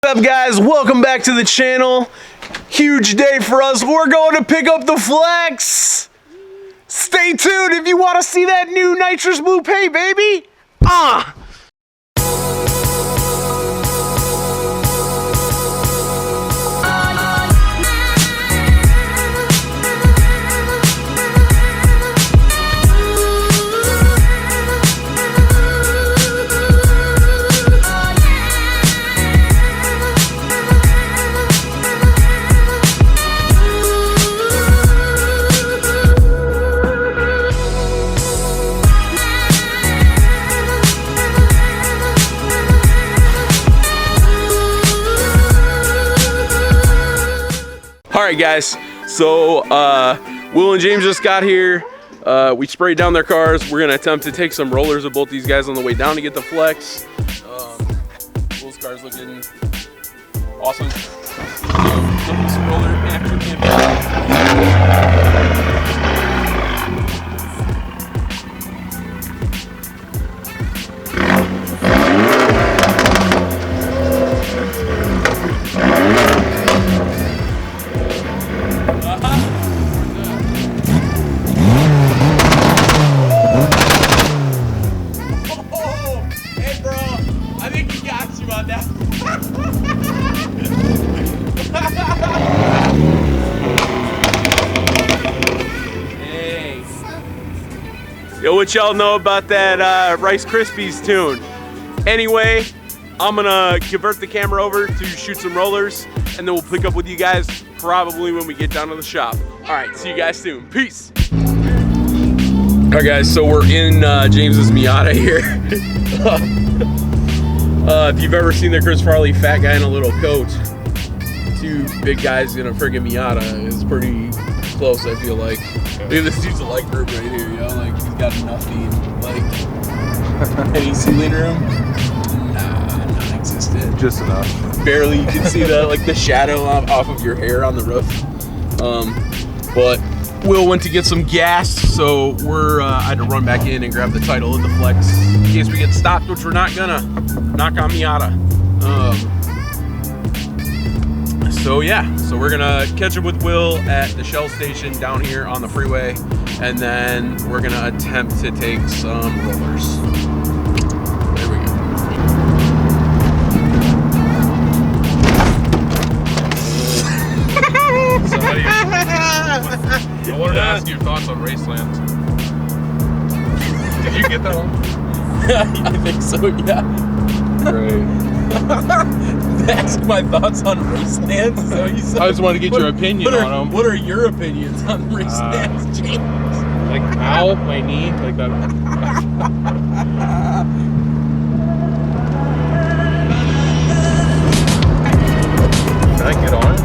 What's up, guys? Welcome back to the channel. Huge day for us. We're going to pick up the flex. Stay tuned if you want to see that new Nitrous blue paint, baby. Alright guys, so Will and James just got here. We sprayed down their cars. We're gonna attempt to take some rollers of both these guys on the way down to get the flex. Will's car's looking awesome. Some roller action. Yo, what y'all know about that Rice Krispies tune? Anyway, I'm gonna convert the camera over to shoot some rollers, and then we'll pick up with you guys probably when we get down to the shop. All right, see you guys soon. Peace. All right, guys, so we're in James's Miata here. If you've ever seen the Chris Farley fat guy in a little coat, two big guys in a friggin' Miata is pretty close, I feel like. Look at this dude's a light group right here, you know, like he's got nothing, like any ceiling room? Nah, non-existent. Just enough. Barely, you can see the like the shadow off of your hair on the roof. But Will went to get some gas, so I had to run back in and grab the title of the flex in case we get stopped, which we're not gonna. Knock on Miata. So yeah, so we're gonna catch up with Will at the Shell station down here on the freeway, and then we're gonna attempt to take some rollers. There we go. So I wanted to ask your thoughts on Raceland. Did you get that one? I think so, yeah. Great. Ask my thoughts on Raceland. So you said, I just wanted to get your opinion on them. What are your opinions on Raceland, James? Like, ow, my knee, like that. Can I get on it?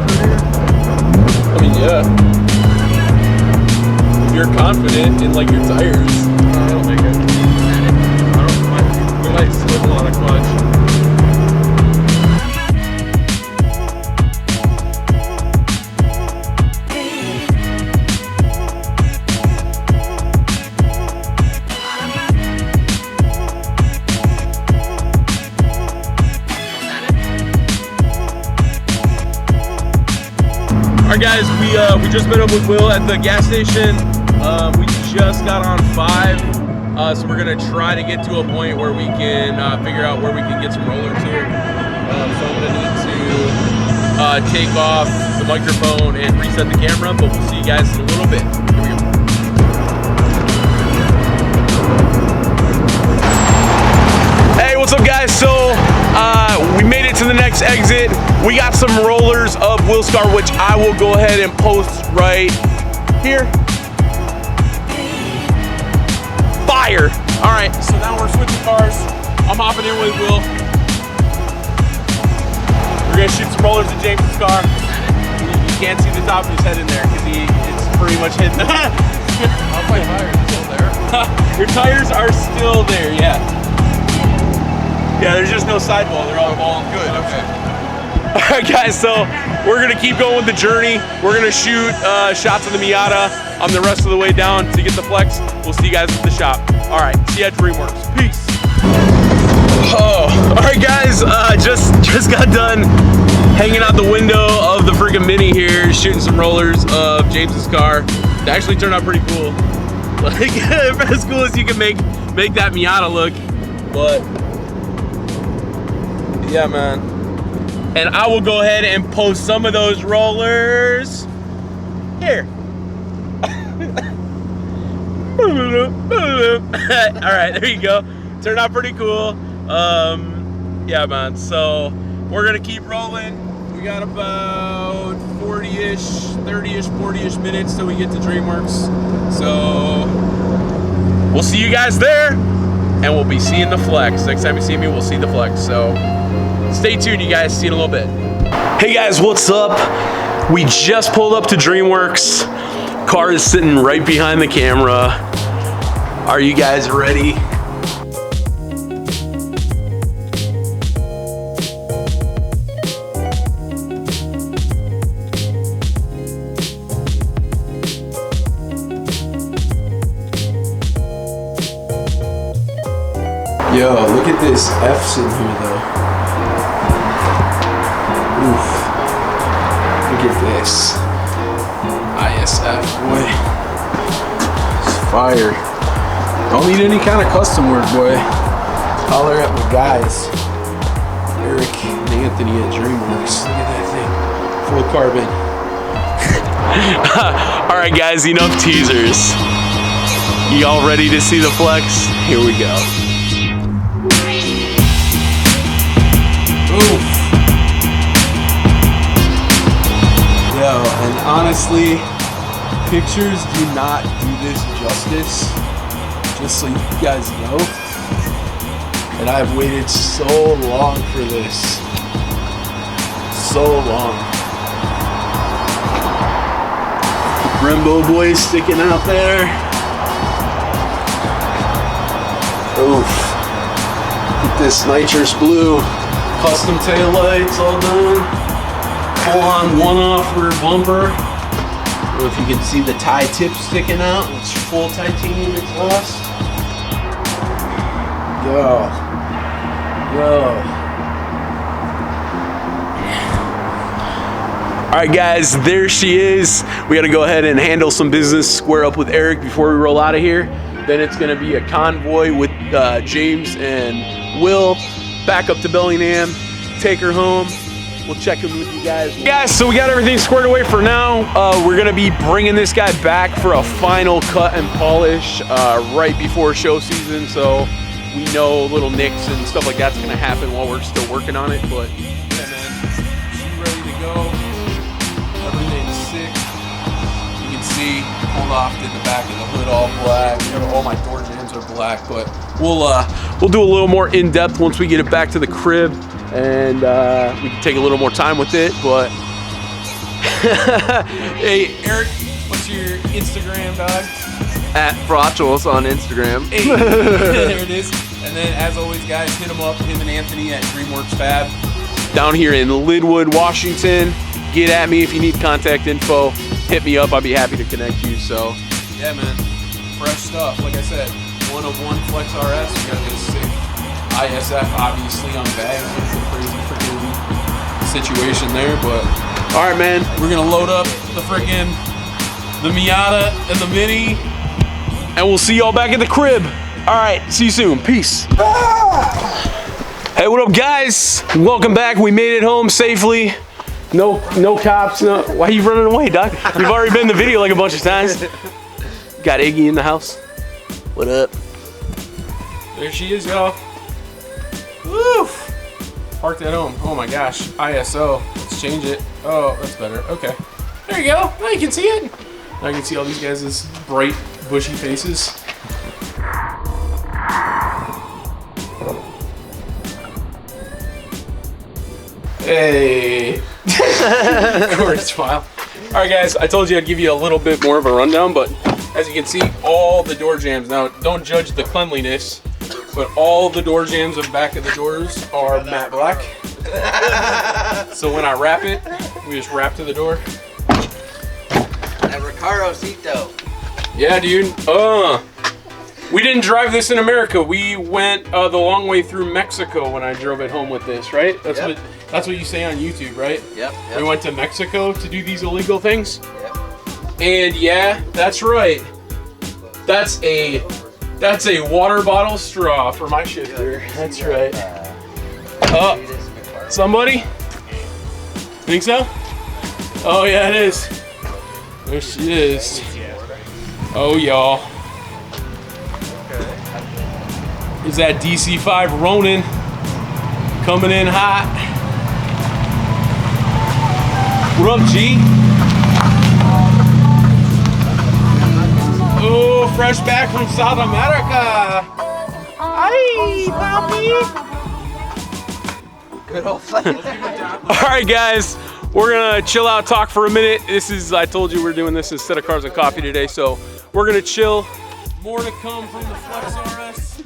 I mean, yeah. If you're confident in like your tires. I don't think it. We might slip a lot of clutch. Alright guys, we just met up with Will at the gas station. We just got on 5, so we're gonna try to get to a point where we can figure out where we can get some rollers here. So I'm gonna need to take off the microphone and reset the camera, but we'll see you guys in a little bit. Here we go. Hey, what's up guys? So we made it to the next exit. We got some rollers of Will's car, which I will go ahead and post right here. Fire! All right, so now we're switching cars. I'm hopping in with Will. We're gonna shoot some rollers at James' car. You can't see the top of his head in there because it's pretty much hidden. How's my tires still there? Your tires are still there, yeah. Yeah, there's just no sidewall. They're all good. Okay. All right, guys, so we're gonna keep going with the journey. We're gonna shoot shots of the Miata on the rest of the way down to get the flex. We'll see you guys at the shop. All right, see you at DreamWorks. Peace. Oh, all right, guys. Just got done hanging out the window of the freaking Mini here, shooting some rollers of James's car. They actually turned out pretty cool. Like as cool as you can make that Miata look. But yeah, man. And I will go ahead and post some of those rollers here. All right, there you go. Turned out pretty cool. Yeah, man. So we're gonna keep rolling. We got about 40-ish, 30-ish, 40-ish minutes till we get to DreamWorks. So we'll see you guys there, and we'll be seeing the flex. Next time you see me, we'll see the flex. So stay tuned, you guys. See you in a little bit. Hey guys, what's up? We just pulled up to DreamWorks. Car is sitting right behind the camera. Are you guys ready? Yo, look at this F's in here though. Oof. Look at this. ISF, boy. It's fire. Don't need any kind of custom work, boy. Holler at my guys. Eric and Anthony at DreamWorks. Look at that thing. Full carbon. Alright guys, enough teasers. You all ready to see the flex? Here we go. Oof. Yo, and honestly, pictures do not do this justice, just so you guys know. And I've waited so long for this. So long. Brembo boy sticking out there. Oof. Get this nitrous blue. Custom tail lights all done. Full on one-off rear bumper. I don't know if you can see the tie tip sticking out. It's full titanium exhaust. Go. All right, guys, there she is. We got to go ahead and handle some business, square up with Eric before we roll out of here. Then it's going to be a convoy with James and Will back up to Bellingham, take her home. We'll check in with you guys. Guys, so we got everything squared away for now. We're gonna be bringing this guy back for a final cut and polish right before show season. So we know little nicks and stuff like that's gonna happen while we're still working on it. But yeah, man, she's ready to go. Everything's sick. You can see pulled off in the back of the hood all black. All my door jambs are black, but we'll do a little more in depth once we get it back to the crib. And we can take a little more time with it, but hey Eric, what's your Instagram, dog? At Frachels on Instagram. Hey, there it is. And then as always, guys, hit him up, him and Anthony at DreamWorks Fab down here in Linwood, Washington. Get at me if you need contact info. Hit me up, I'll be happy to connect you. So yeah, man, fresh stuff. Like I said, 101 Flex RS. We got this sick ISF obviously on bags. It's a crazy freaking situation there, but all right, man, we're gonna load up the Miata and the Mini, and we'll see y'all back at the crib. All right, see you soon. Peace. Hey, what up, guys? Welcome back. We made it home safely. No cops. No. Why are you running away, Doc? You've already been in the video like a bunch of times. Got Iggy in the house. What up? There she is, y'all. Woof! Parked at home. Oh my gosh. ISO. Let's change it. Oh, that's better. Okay. There you go. Now you can see it. Now you can see all these guys' bright, bushy faces. Hey. Of course, smile. All right, guys. I told you I'd give you a little bit more of a rundown, but as you can see, all the door jambs. Now, don't judge the cleanliness. But all the door jambs of back of the doors are matte black. So when I wrap it, we just wrap to the door. And Ricardo Cito. Yeah, dude. We didn't drive this in America. We went the long way through Mexico when I drove it home with this, right? That's what you say on YouTube, right? Yep. We went to Mexico to do these illegal things. Yep. And yeah, that's right. That's a water bottle straw for my shifter. That's right. Oh, somebody? Think so? Oh yeah, it is. There she is. Oh y'all. Is that DC5 Ronin coming in hot? What up, G? Oh, fresh back from South America. Hi, papi. Good old fun. All right, guys, we're gonna chill out, talk for a minute. This is, I told you we're doing this instead of cars and coffee today, so we're gonna chill. More to come from the Flex RS.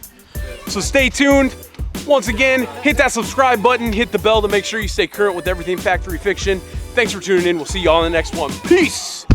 So stay tuned. Once again, hit that subscribe button, hit the bell to make sure you stay current with everything Factory Fiction. Thanks for tuning in. We'll see y'all in the next one. Peace.